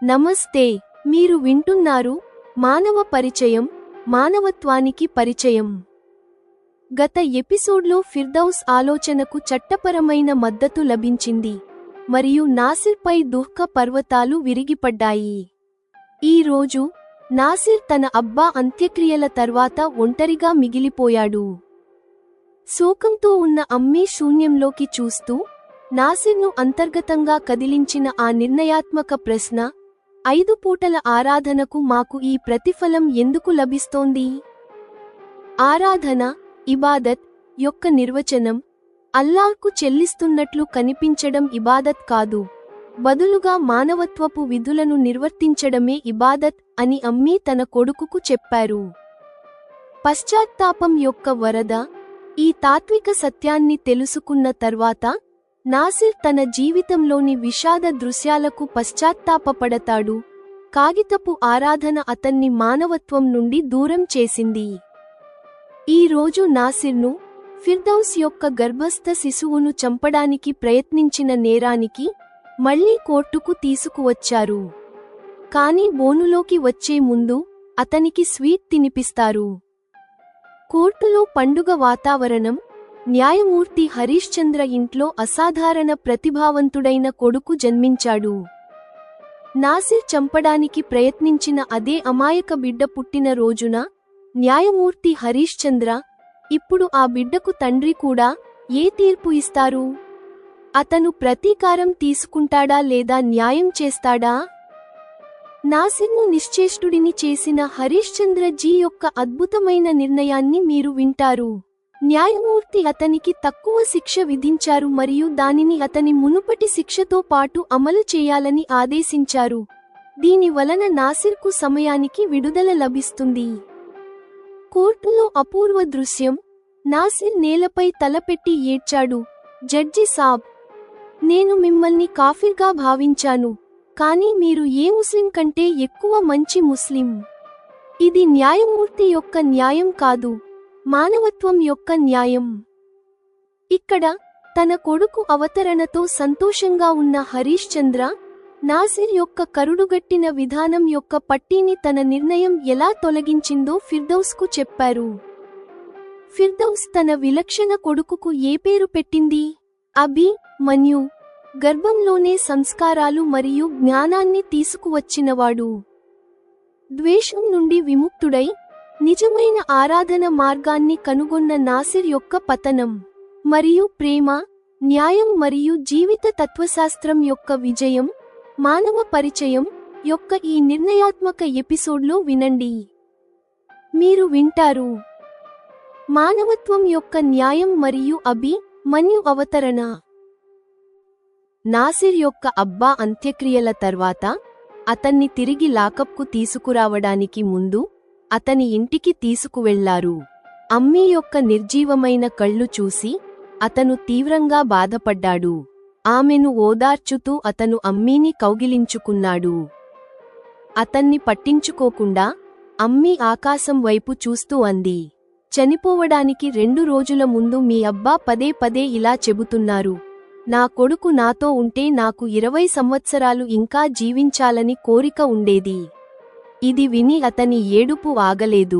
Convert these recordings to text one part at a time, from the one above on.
నమస్తే, మీరు వింటున్నారు మానవ పరిచయం, మానవత్వానికి పరిచయం. గత ఎపిసోడ్లో ఫిర్దౌస్ ఆలోచనకు చట్టపరమైన మద్దతు లభించింది మరియు నాసిర్పై దుఃఖ పర్వతాలు విరిగిపడ్డాయి. ఈ రోజు నాసిర్ తన అబ్బా అంత్యక్రియల తర్వాత ఒంటరిగా మిగిలిపోయాడు. శోకంతో ఉన్న అమ్మీ శూన్యంలోకి చూస్తూ నాసిర్ను అంతర్గతంగా కదిలించిన ఆ నిర్ణయాత్మక ప్రశ్న, 5 పూటల ఆరాధనకు మాకు ఈ ప్రతిఫలం ఎందుకు లభిస్తోంది? ఆరాధన, ఇబాదత్ యొక్క నిర్వచనం అల్లాహ్కు చెల్లిస్తున్నట్లు కనిపించడం ఇబాదత్ కాదు, బదులుగా మానవత్వపు విధులను నిర్వర్తించడమే ఇబాదత్ అని అమ్మీ తన కొడుకుకు చెప్పారు. పశ్చాత్తాపం యొక్క వరద. ఈ తాత్విక సత్యాన్ని తెలుసుకున్న తర్వాత నాసిర్ తన జీవితంలోని విషాద దృశ్యాలకు పశ్చాత్తాపపడతాడు. కాగితపు ఆరాధన అతన్ని మానవత్వం నుండి దూరం చేసింది. ఈ రోజు నాసిర్ను ఫిర్దౌస్ యొక్క గర్భస్థ శిశువును చంపడానికి ప్రయత్నించిన నేరానికి మళ్లీ కోర్టుకు తీసుకువచ్చారు. కానీ బోనులోకి వచ్చే ముందు అతనికి స్వీట్ తినిపిస్తారు. కోర్టులో పండుగ వాతావరణం. న్యాయమూర్తి హరీష్ చంద్ర ఇంట్లో అసాధారణ ప్రతిభావంతుడైన కొడుకు జన్మించాడు. నాసిర్ చంపడానికి ప్రయత్నించిన అదే అమాయక బిడ్డ పుట్టిన రోజున న్యాయమూర్తి హరీష్ చంద్ర ఇప్పుడు ఆ బిడ్డకు తండ్రి కూడా ఏ తీర్పు ఇస్తారు? అతను ప్రతీకారం తీసుకుంటాడా లేదా న్యాయం చేస్తాడా? నాసిర్ను నిశ్చేష్టుడిని చేసిన హరీష్ చంద్ర జీ యొక్క అద్భుతమైన నిర్ణయాన్ని మీరు వింటారు. న్యాయమూర్తి అతనికి తక్కువ శిక్ష విధించారు మరియు దానిని అతని మునుపటి శిక్షతో పాటు అమలు చేయాలని ఆదేశించారు. దీని వలన నాసిర్కు సమయానికి విడుదల లభిస్తుంది. కోర్టులో అపూర్వ దృశ్యం. నాసిర్ నేలపై తలపెట్టి ఏడ్చాడు. జడ్జి సాబ్, నేను మిమ్మల్ని కాఫిర్గా భావించాను, కానీ మీరు ఏ ముస్లిం కంటే ఎక్కువ మంచి ముస్లిం. ఇది న్యాయమూర్తి యొక్క న్యాయం కాదు, మానవత్వం యొక్క న్యాయం. ఇక్కడ తన కొడుకు అవతరణతో సంతోషంగా ఉన్న హరీష్ చంద్ర నాసిర్ యొక్క కరుడుగట్టిన విధానం యొక్క పట్టీని తన నిర్ణయం ఎలా తొలగించిందో ఫిర్దౌస్కు చెప్పారు. ఫిర్దౌస్ తన విలక్షణ కొడుకుకు ఏ పేరు పెట్టింది? అబి మన్యు. గర్భంలోనే సంస్కారాలు మరియు జ్ఞానాన్ని తీసుకువచ్చినవాడు. ద్వేషం నుండి విముక్తుడై నిజమైన ఆరాధన మార్గాన్ని కనుగొన్న నాసిర్ యొక్క పతనం మరియు ప్రేమ, న్యాయం మరియు జీవిత తత్వశాస్త్రం యొక్క విజయం, మానవ పరిచయం యొక్క ఈ నిర్ణయాత్మక ఎపిసోడ్లో వినండి. మీరు వింటారు మానవత్వం యొక్క న్యాయం మరియు అబి మన్యు అవతరణ. నాసిర్ యొక్క అబ్బా అంత్యక్రియల తర్వాత అతన్ని తిరిగి లాకప్కు తీసుకురావడానికి ముందు అతని ఇంటికి తీసుకువెళ్లారు. అమ్మీ యొక్క నిర్జీవమైన కళ్ళు చూసి అతను తీవ్రంగా బాధపడ్డాడు. ఆమెను ఓదార్చుతూ అతను అమ్మీని కౌగిలించుకున్నాడు. అతన్ని పట్టించుకోకుండా అమ్మీ ఆకాశం వైపు చూస్తూ అంది, చనిపోవడానికి 2 రోజుల ముందు మీ అబ్బా పదే పదే ఇలా చెబుతున్నారు, నా కొడుకు నాతో ఉంటే నాకు 20 సంవత్సరాలు ఇంకా జీవించాలని కోరిక ఉండేది. ఇది విని అతని ఏడుపు ఆగలేదు.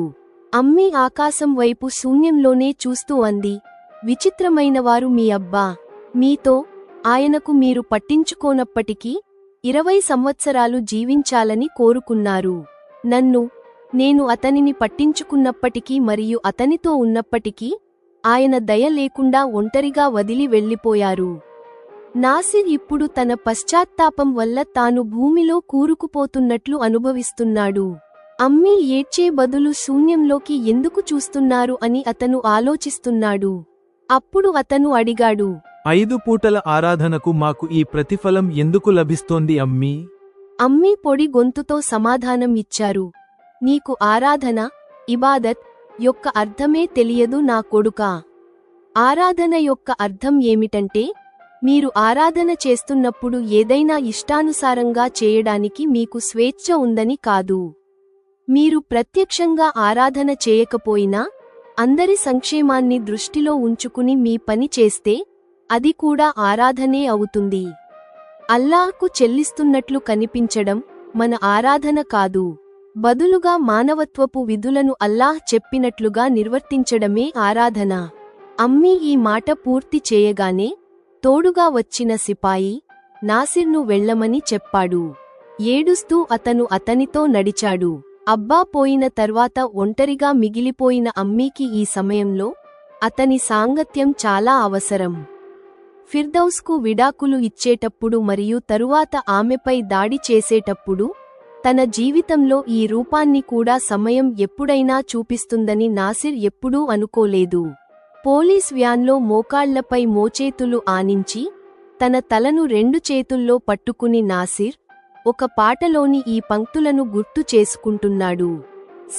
అమ్మీ ఆకాశం వైపు శూన్యంలోనే చూస్తూ అంది, విచిత్రమైనవారు మీ అబ్బా. మీతో ఆయనకు మీరు పట్టించుకోనప్పటికీ 20 సంవత్సరాలు జీవించాలని కోరుకున్నారు. నేను అతనిని పట్టించుకున్నప్పటికీ మరియు అతనితో ఉన్నప్పటికీ ఆయన దయ లేకుండా ఒంటరిగా వదిలి వెళ్ళిపోయారు. నాసిర్ ఇప్పుడు తన పశ్చాత్తాపం వల్ల తాను భూమిలో కూరుకుపోతున్నట్లు అనుభవిస్తున్నాడు. అమ్మీ ఏడ్చే బదులు శూన్యంలోకి ఎందుకు చూస్తున్నారు అని అతను ఆలోచిస్తున్నాడు. అప్పుడు అతను అడిగాడు, 5 పూటల ఆరాధనకు మాకు ఈ ప్రతిఫలం ఎందుకు లభిస్తోంది అమ్మీ? అమ్మీ పొడి గొంతుతో సమాధానం ఇచ్చారు, నీకు ఆరాధన, ఇబాదత్ యొక్క అర్థమే తెలియదు నా కొడుకా. ఆరాధన యొక్క అర్థం ఏమిటంటే మీరు ఆరాధన చేస్తున్నప్పుడు ఏదైనా ఇష్టానుసారంగా చేయడానికి మీకు స్వేచ్ఛ ఉందని కాదు. మీరు ప్రత్యక్షంగా ఆరాధన చేయకపోయినా అందరి సంక్షేమాన్ని దృష్టిలో ఉంచుకుని మీ పని చేస్తే అది కూడా ఆరాధనే అవుతుంది. అల్లాహ్కు చెల్లిస్తున్నట్లు కనిపించడం, మన ఆరాధన కాదు. బదులుగా మానవత్వపు విధులను అల్లాహ్ చెప్పినట్లుగా నిర్వర్తించడమే ఆరాధన. అమ్మీ ఈ మాట పూర్తి చేయగానే తోడుగా వచ్చిన సిపాయి నాసిర్ను వెళ్ళమని చెప్పాడు. ఏడుస్తూ అతను అతనితో నడిచాడు. అబ్బా పోయిన తర్వాత ఒంటరిగా మిగిలిపోయిన అమ్మీకి ఈ సమయంలో అతని సాంగత్యం చాలా అవసరం. ఫిర్దౌస్కు విడాకులు ఇచ్చేటప్పుడు మరియు తరువాత ఆమెపై దాడి చేసేటప్పుడు తన జీవితంలో ఈ రూపాన్ని కూడా సమయం ఎప్పుడైనా చూపిస్తుందని నాసిర్ ఎప్పుడూ అనుకోలేదు. పోలీస్ వ్యాన్లో మోకాళ్లపై మోచేతులు ఆనించి తన తలను 2 చేతుల్లో పట్టుకుని నాసిర్ ఒక పాటలోని ఈ పంక్తులను గుర్తు చేసుకుంటున్నాడు.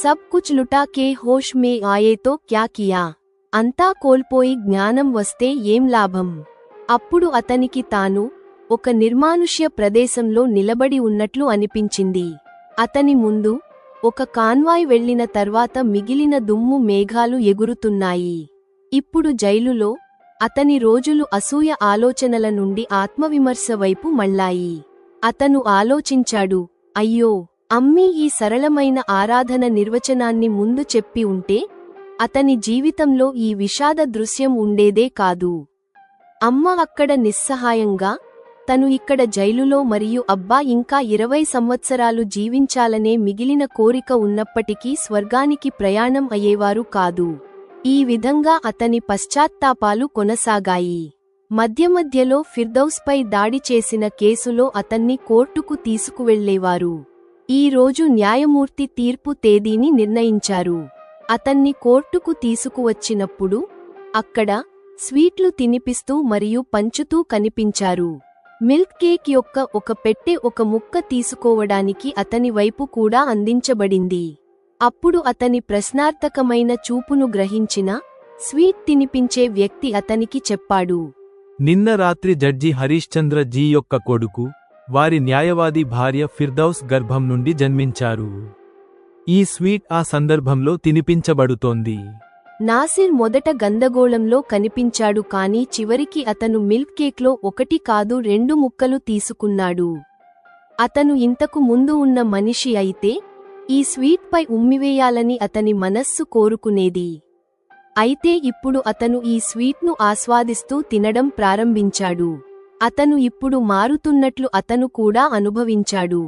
సబ్ కుచ్ లుటా కే హోష్ మే ఆయేతో క్యా కియా. అంతా కోల్పోయి జ్ఞానం వస్తే ఏం లాభం. అప్పుడు అతనికి తాను ఒక నిర్మానుష్య ప్రదేశంలో నిలబడి ఉన్నట్లు అనిపించింది. అతని ముందు ఒక కాన్వాయ్ వెళ్లిన తర్వాత మిగిలిన దుమ్ము మేఘాలు ఎగురుతున్నాయి. ఇప్పుడు జైలులో అతని రోజులు అసూయ ఆలోచనల నుండి ఆత్మవిమర్శ వైపు మళ్ళాయి. అతను ఆలోచించాడు, అయ్యో, అమ్మీ ఈ సరళమైన ఆరాధన నిర్వచనాన్ని ముందు చెప్పి ఉంటే అతని జీవితంలో ఈ విషాద దృశ్యం ఉండేదే కాదు. అమ్మ అక్కడ నిస్సహాయంగా, తను ఇక్కడ జైలులో మరియు అబ్బా ఇంకా 20 సంవత్సరాలు జీవించాలనే మిగిలిన కోరిక ఉన్నప్పటికీ స్వర్గానికి ప్రయాణం అయ్యేవారు కాదు. ఈ విధంగా అతని పశ్చాత్తాపాలు కొనసాగాయి. మధ్యమధ్యలో ఫిర్దౌస్పై దాడి చేసిన కేసులో అతన్ని కోర్టుకు తీసుకువెళ్లేవారు. ఈ రోజు న్యాయమూర్తి తీర్పు తేదీని నిర్ణయించారు. అతన్ని కోర్టుకు తీసుకువచ్చినప్పుడు అక్కడ స్వీట్లు తినిపిస్తూ మరియు పంచుతూ కనిపించారు. మిల్క్ కేక్ యొక్క ఒక పెట్టె ఒక ముక్క తీసుకోవడానికి అతని వైపు కూడా అందించబడింది. అప్పుడు అతని ప్రశ్నార్థకమైన చూపును గ్రహించిన స్వీట్ తినిపించే వ్యక్తి అతనికి చెప్పాడు, నిన్న రాత్రి జడ్జి హరీశ్చంద్ర జీ యొక్క కొడుకు, వారి న్యాయవాది భార్య ఫిర్దౌస్ గర్భం నుండి జన్మించారు. ఈ స్వీట్ ఆ సందర్భంలో తినిపించబడుతోంది. నాసిర్ మొదట గందగోళంలో కనిపించాడు కానీ చివరికి అతను మిల్క్ కేక్లో 1 కాదు 2 ముక్కలు తీసుకున్నాడు. అతను ఇంతకు ముందు ఉన్న మనిషి అయితే ఈ స్వీట్పై ఉమ్మివేయాలని అతని మనస్సు కోరుకునేది. అయితే ఇప్పుడు అతను ఈ స్వీట్ను ఆస్వాదిస్తూ తినడం ప్రారంభించాడు. అతను ఇప్పుడు మారుతున్నట్లు అతను కూడా అనుభవించాడు.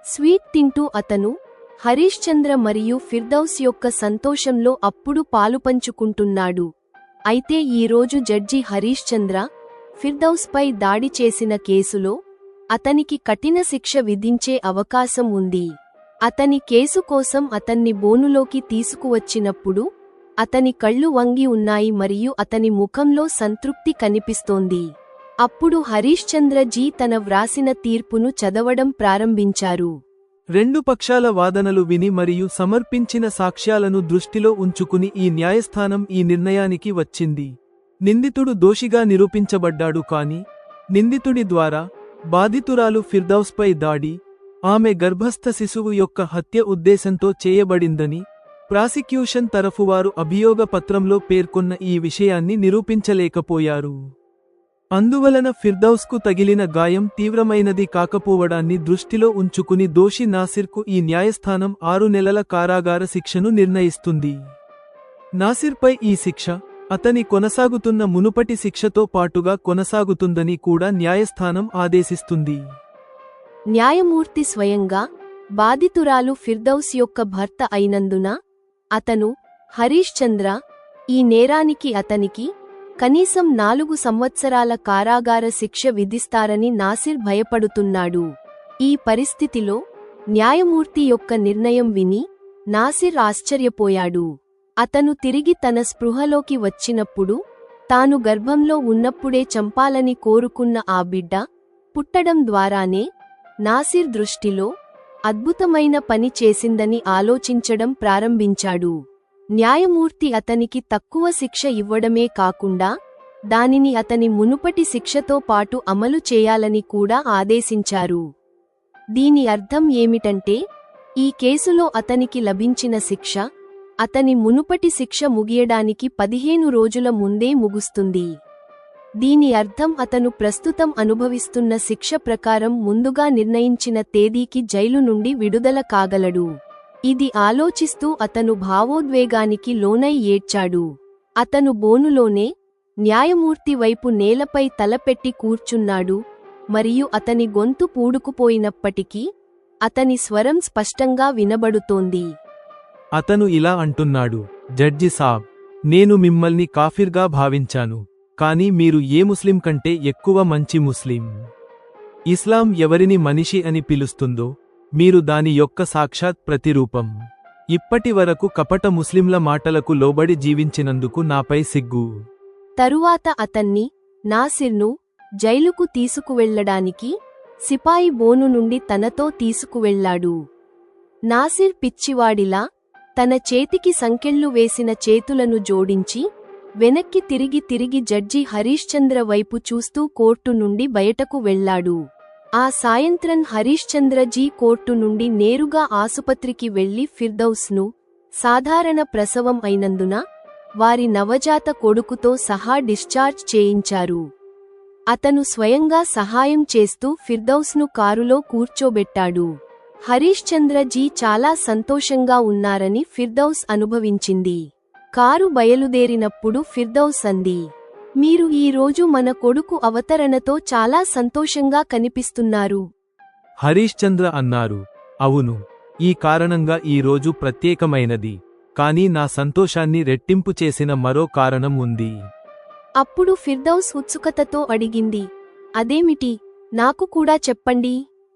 స్వీట్ తింటూ అతను హరీశ్చంద్ర మరియు ఫిర్దౌస్ యొక్క సంతోషంలో అప్పుడు పాలుపంచుకుంటున్నాడు. అయితే ఈరోజు జడ్జి హరీశ్చంద్ర ఫిర్దౌస్పై దాడి చేసిన కేసులో అతనికి కఠిన శిక్ష విధించే అవకాశం ఉంది. అతని కేసు కోసం అతన్ని బోనులోకి తీసుకువచ్చినప్పుడు అతని కళ్ళు వంగి ఉన్నాయి మరియు అతని ముఖంలో సంతృప్తి కనిపిస్తోంది. అప్పుడు హరీశ్చంద్ర జీ తన వ్రాసిన తీర్పును చదవడం ప్రారంభించారు. 2 పక్షాల వాదనలు విని మరియు సమర్పించిన సాక్ష్యాలను దృష్టిలో ఉంచుకుని ఈ న్యాయస్థానం ఈ నిర్ణయానికి వచ్చింది. నిందితుడు దోషిగా నిరూపించబడ్డాడు కాని నిందితుడి ద్వారా బాధితురాలు ఫిర్దౌస్పై దాడి, ఆమె గర్భస్థ శిశువు యొక్క హత్య ఉద్దేశంతో చేయబడిందని ప్రాసిక్యూషన్ తరఫువారు అభియోగ పత్రంలో పేర్కొన్న ఈ విషయాన్ని నిరూపించలేకపోయారు. అందువలన ఫిర్దౌస్కు తగిలిన గాయం తీవ్రమైనది కాకపోవడాన్ని దృష్టిలో ఉంచుకుని దోషి నాసిర్కు ఈ న్యాయస్థానం 6 నెలల కారాగార శిక్షను నిర్ణయిస్తుంది. నాసిర్పై ఈ శిక్ష అతని కొనసాగుతున్న మునుపటి శిక్షతో పాటుగా కొనసాగుతుందని కూడా న్యాయస్థానం ఆదేశిస్తుంది. న్యాయమూర్తి స్వయంగా బాధితురాలు ఫిర్దౌస్ యొక్క భర్త అయినందున అతను హరీశ్చంద్ర ఈ నేరానికి అతనికి కనీసం 4 సంవత్సరాల కారాగార శిక్ష విధిస్తారని నాసిర్ భయపడుతున్నాడు. ఈ పరిస్థితిలో న్యాయమూర్తి యొక్క నిర్ణయం విని నాసిర్ ఆశ్చర్యపోయాడు. అతను తిరిగి తన స్పృహలోకి వచ్చినప్పుడు తాను గర్భంలో ఉన్నప్పుడే చంపాలని కోరుకున్న ఆ బిడ్డ పుట్టడం ద్వారానే నాసిర్ దృష్టిలో అద్భుతమైన పని చేసిందని ఆలోచించడం ప్రారంభించాడు. న్యాయమూర్తి అతనికి తక్కువ శిక్ష ఇవ్వడమే కాకుండా దానిని అతని మునుపటి శిక్షతో పాటు అమలు చేయాలని కూడా ఆదేశించారు. దీని అర్థం ఏమిటంటే ఈ కేసులో అతనికి లభించిన శిక్ష అతని మునుపటి శిక్ష ముగియడానికి 15 రోజుల ముందే ముగుస్తుంది. దీని అర్థం అతను ప్రస్తుతం అనుభవిస్తున్న శిక్ష ప్రకారం ముందుగా నిర్ణయించిన తేదీకి జైలు నుండి విడుదల కాగలడు. ఇది ఆలోచిస్తూ అతను భావోద్వేగానికి లోనై ఏడ్చాడు. అతను బోనులోనే న్యాయమూర్తి వైపు నేలపై తలపెట్టి కూర్చున్నాడు, మరియు అతని గొంతు పూడుకుపోయినప్పటికీ అతని స్వరం స్పష్టంగా వినబడుతోంది. అతను ఇలా అంటున్నాడు, జడ్జి సాబ్, నేను మిమ్మల్ని కాఫిర్గా భావించాను, కానీ మీరు ఏ ముస్లిం కంటే ఎక్కువ మంచి ముస్లిం. ఇస్లాం ఎవరిని మనిషి అని పిలుస్తుందో మీరు దాని యొక్క సాక్షాత్ ప్రతిరూపం. ఇప్పటి వరకు కపట ముస్లింల మాటలకు లోబడి జీవించినందుకు నాపై సిగ్గు. తరువాత అతన్ని, నాసిర్ను, జైలుకు తీసుకువెళ్లడానికి సిపాయి బోను నుండి తనతో తీసుకువెళ్లాడు. నాసిర్ పిచ్చివాడిలా తన చేతికి సంకెళ్లు వేసిన చేతులను జోడించి వెనక్కి తిరిగి జడ్జి హరీశ్చంద్ర వైపు చూస్తూ కోర్టు నుండి బయటకు వెళ్లాడు. ఆ సాయంత్రం హరీశ్చంద్రజీ కోర్టు నుండి నేరుగా ఆసుపత్రికి వెళ్లి ఫిర్దౌస్ను, సాధారణ ప్రసవం అయినందున వారి నవజాత కొడుకుతో సహా డిశ్చార్జ్ చేయించారు. అతను స్వయంగా సహాయం చేస్తూ ఫిర్దౌస్ను కారులో కూర్చోబెట్టాడు. హరీశ్చంద్రజీ చాలా సంతోషంగా ఉన్నారని ఫిర్దౌస్ అనుభవించింది. కారు బయలుదేరినప్పుడు ఫిర్దౌస్ అంది, మీరు ఈ రోజు మన కొడుకు అవతరణతో చాలా సంతోషంగా కనిపిస్తున్నారు. హరీశ్చంద్ర అన్నారు, అవును, ఈ కారణంగా ఈ రోజు ప్రత్యేకమైనది, కానీ నా సంతోషాన్ని రెట్టింపు చేసిన మరో కారణం ఉంది. అప్పుడు ఫిర్దౌస్ ఉత్సుకతతో అడిగింది, అదేమిటి, నాకు కూడా చెప్పండి.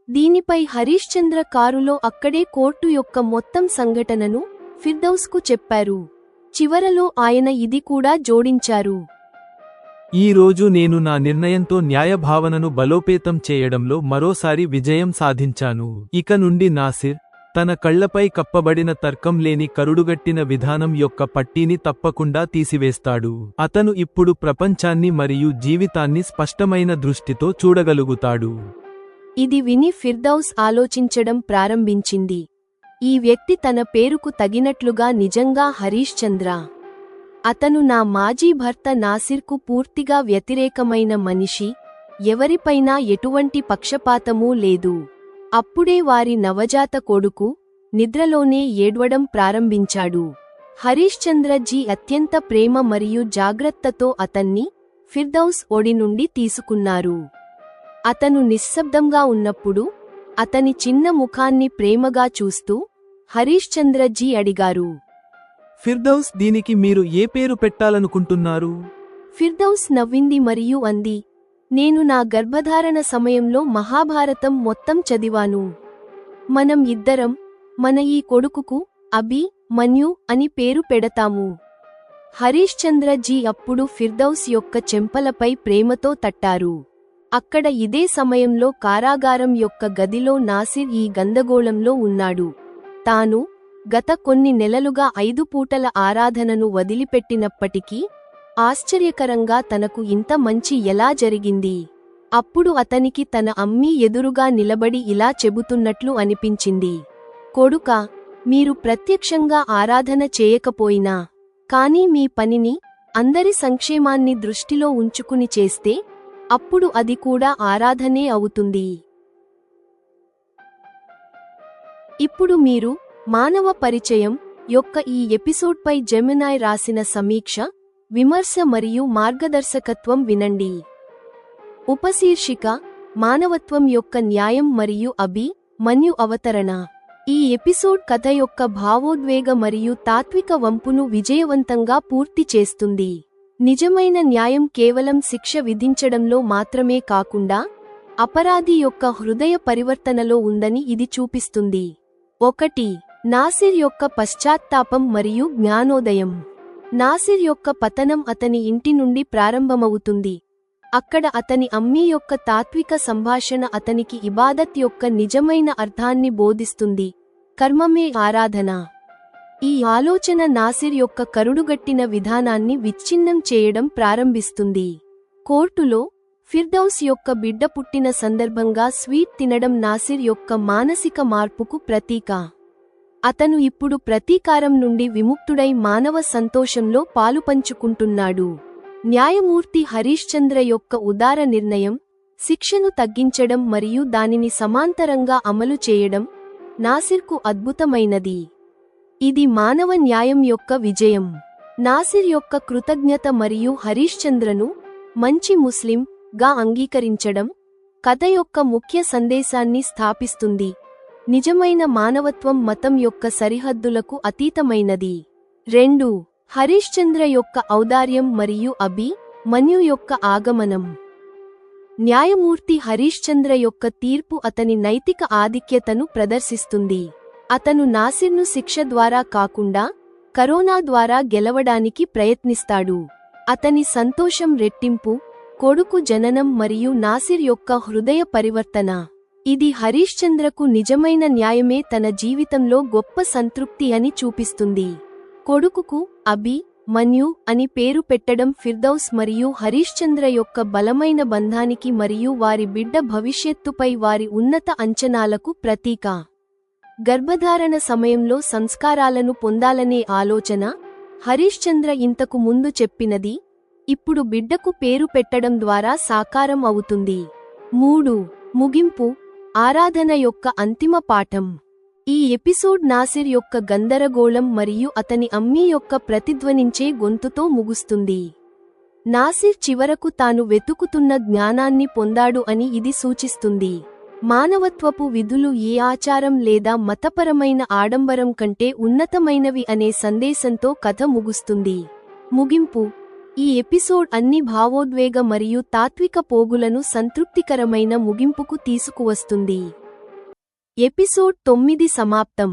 దీనిపై హరీశ్చంద్ర కారులో అక్కడే కోర్టు యొక్క మొత్తం సంఘటనను ఫిర్దౌస్కు చెప్పారు. చివరలో ఆయన ఇది కూడా జోడించారు, ఈ రోజు నేను నా నిర్ణయంతో న్యాయభావనను బలోపేతం చేయడంలో మరోసారి విజయం సాధించాను. ఇక నుండి నాసిర్ తన కళ్లపై కప్పబడిన తర్కం లేని కరుడుగట్టిన విధానం యొక్క పట్టీని తప్పకుండా తీసివేస్తాడు. అతను ఇప్పుడు ప్రపంచాన్ని మరియు జీవితాన్ని స్పష్టమైన దృష్టితో చూడగలుగుతాడు. ఇది విని ఫిర్దౌస్ ఆలోచించడం ప్రారంభించింది. ఈ వ్యక్తి తన పేరుకు తగినట్లుగా నిజంగా హరీశ్చంద్ర. అతను నా మాజీ భర్త నాసిర్కు పూర్తిగా వ్యతిరేకమైన మనిషి, ఎవరిపైనా ఎటువంటి పక్షపాతమూ లేదు. అప్పుడే వారి నవజాత కొడుకు నిద్రలోనే ఏడ్వడం ప్రారంభించాడు. హరీశ్చంద్రజీ అత్యంత ప్రేమ మరియు జాగ్రత్తతో అతన్ని ఫిర్దౌస్ ఒడి నుండి తీసుకున్నారు. అతను నిశ్శబ్దంగా ఉన్నప్పుడు అతని చిన్న ముఖాన్ని ప్రేమగా చూస్తూ హరీశ్చంద్రజీ అడిగారు, ఫిర్దౌస్, దీనికి మీరు ఏ పేరు పెట్టాలనుకుంటున్నారు? ఫిర్దౌస్ నవ్వింది మరియు అంది, నేను నా గర్భధారణ సమయంలో మహాభారతం మొత్తం చదివాను. మనం ఇద్దరం మన ఈ కొడుకుకు అభి మన్యు అని పేరు పెడతాము. హరీశ్చంద్రజీ అప్పుడు ఫిర్దౌస్ యొక్క చెంపలపై ప్రేమతో తట్టారు. అక్కడ ఇదే సమయంలో కారాగారం యొక్క గదిలో నాసిర్ ఈ గందగోళంలో ఉన్నాడు. తాను గత కొన్ని నెలలుగా 5 పూటల ఆరాధనను వదిలిపెట్టినప్పటికీ ఆశ్చర్యకరంగా తనకు ఇంత మంచి ఎలా జరిగింది. అప్పుడు అతనికి తన అమ్మీ ఎదురుగా నిలబడి ఇలా చెబుతున్నట్లు అనిపించింది, కొడుకా, మీరు ప్రత్యక్షంగా ఆరాధన చేయకపోయినా కానీ మీ పనిని, అందరి సంక్షేమాన్ని దృష్టిలో ఉంచుకుని చేస్తే అప్పుడు అది కూడా ఆరాధనే అవుతుంది. ఇప్పుడు మీరు మానవ పరిచయం యొక్క ఈ ఎపిసోడ్పై జెమినాయ్ రాసిన సమీక్ష, విమర్శ మరియు మార్గదర్శకత్వం వినండి. ఉపశీర్షిక, మానవత్వం యొక్క న్యాయం మరియు అభి మన్యు అవతరణ. ఈ ఎపిసోడ్ కథ యొక్క భావోద్వేగ మరియు తాత్విక వంపును విజయవంతంగా పూర్తి చేస్తుంది. నిజమైన న్యాయం కేవలం శిక్ష విధించడంలో మాత్రమే కాకుండా అపరాధి యొక్క హృదయ పరివర్తనలో ఉందని ఇది చూపిస్తుంది. 1. నాసిర్ యొక్క పశ్చాత్తాపం మరియు జ్ఞానోదయం. నాసిర్ యొక్క పతనం అతని ఇంటి నుండి ప్రారంభమవుతుంది. అక్కడ అతని అమ్మీ యొక్క తాత్విక సంభాషణ అతనికి ఇబాదత్ యొక్క నిజమైన అర్థాన్ని బోధిస్తుంది, కర్మమే ఆరాధన. ఈ ఆలోచన నాసిర్ యొక్క కరుడుగట్టిన విధానాన్ని విచ్ఛిన్నం చేయడం ప్రారంభిస్తుంది. కోర్టులో ఫిర్దౌస్ యొక్క బిడ్డ పుట్టిన సందర్భంగా స్వీట్ తినడం నాసిర్ యొక్క మానసిక మార్పుకు ప్రతీక. అతను ఇప్పుడు ప్రతీకారం నుండి విముక్తుడై మానవ సంతోషంలో పాలుపంచుకుంటున్నాడు. న్యాయమూర్తి హరీశ్చంద్ర యొక్క ఉదార నిర్ణయం, శిక్షను తగ్గించడం మరియు దానిని సమాంతరంగా అమలు చేయడం నాసిర్కు అద్భుతమైనది. ఇది మానవ న్యాయం యొక్క విజయం. నాసిర్ యొక్క కృతజ్ఞత మరియు హరీశ్చంద్రను మంచి ముస్లిం గా అంగీకరించడం కథ యొక్క ముఖ్య సందేశాన్ని స్థాపిస్తుంది. నిజమైన మానవత్వం మతం యొక్క సరిహద్దులకు అతీతమైనది. 2. హరీశ్చంద్ర యొక్క ఔదార్యం మరియు మన్యు యొక్క ఆగమనం. న్యాయమూర్తి హరీశ్చంద్ర యొక్క తీర్పు అతని నైతిక ఆధిక్యతను ప్రదర్శిస్తుంది. అతను నాసిర్ను శిక్ష ద్వారా కాకుండా కరోనా ద్వారా గెలవడానికి ప్రయత్నిస్తాడు. అతని సంతోషం రెట్టింపు, కొడుకు జననం మరియు నాసిర్ యొక్క హృదయ పరివర్తన. ఇది హరీశ్చంద్రకు నిజమైన న్యాయమే తన జీవితంలో గొప్ప సంతృప్తి అని చూపిస్తుంది. కొడుకుకు మన్యు అని పేరు పెట్టడం ఫిర్దౌస్ మరియు హరీశ్చంద్ర యొక్క బలమైన బంధానికి మరియు వారి బిడ్డ భవిష్యత్తుపై వారి ఉన్నత అంచనాలకు ప్రతీక. గర్భధారణ సమయంలో సంస్కారాలను పొందాలనే ఆలోచన హరీశ్చంద్ర ఇంతకు ముందు చెప్పినది ఇప్పుడు బిడ్డకు పేరు పెట్టడం ద్వారా సాకారం అవుతుంది. 3. ముగింపు, ఆరాధన యొక్క అంతిమ పాఠం. ఈ ఎపిసోడ్ నాసిర్ యొక్క గందరగోళం మరియు అతని అమ్మీ యొక్క ప్రతిధ్వనించే గొంతుతో ముగుస్తుంది. నాసిర్ చివరకు తాను వెతుకుతున్న జ్ఞానాన్ని పొందాడు అని ఇది సూచిస్తుంది. మానవత్వపు విధులు ఏ ఆచారం లేదా మతపరమైన ఆడంబరం కంటే ఉన్నతమైనవి అనే సందేశంతో కథ ముగుస్తుంది. ముగింపు, ఈ ఎపిసోడ్ అన్ని భావోద్వేగ మరియు తాత్విక పోగులను సంతృప్తికరమైన ముగింపుకు తీసుకువస్తుంది. ఎపిసోడ్ 9 సమాప్తం.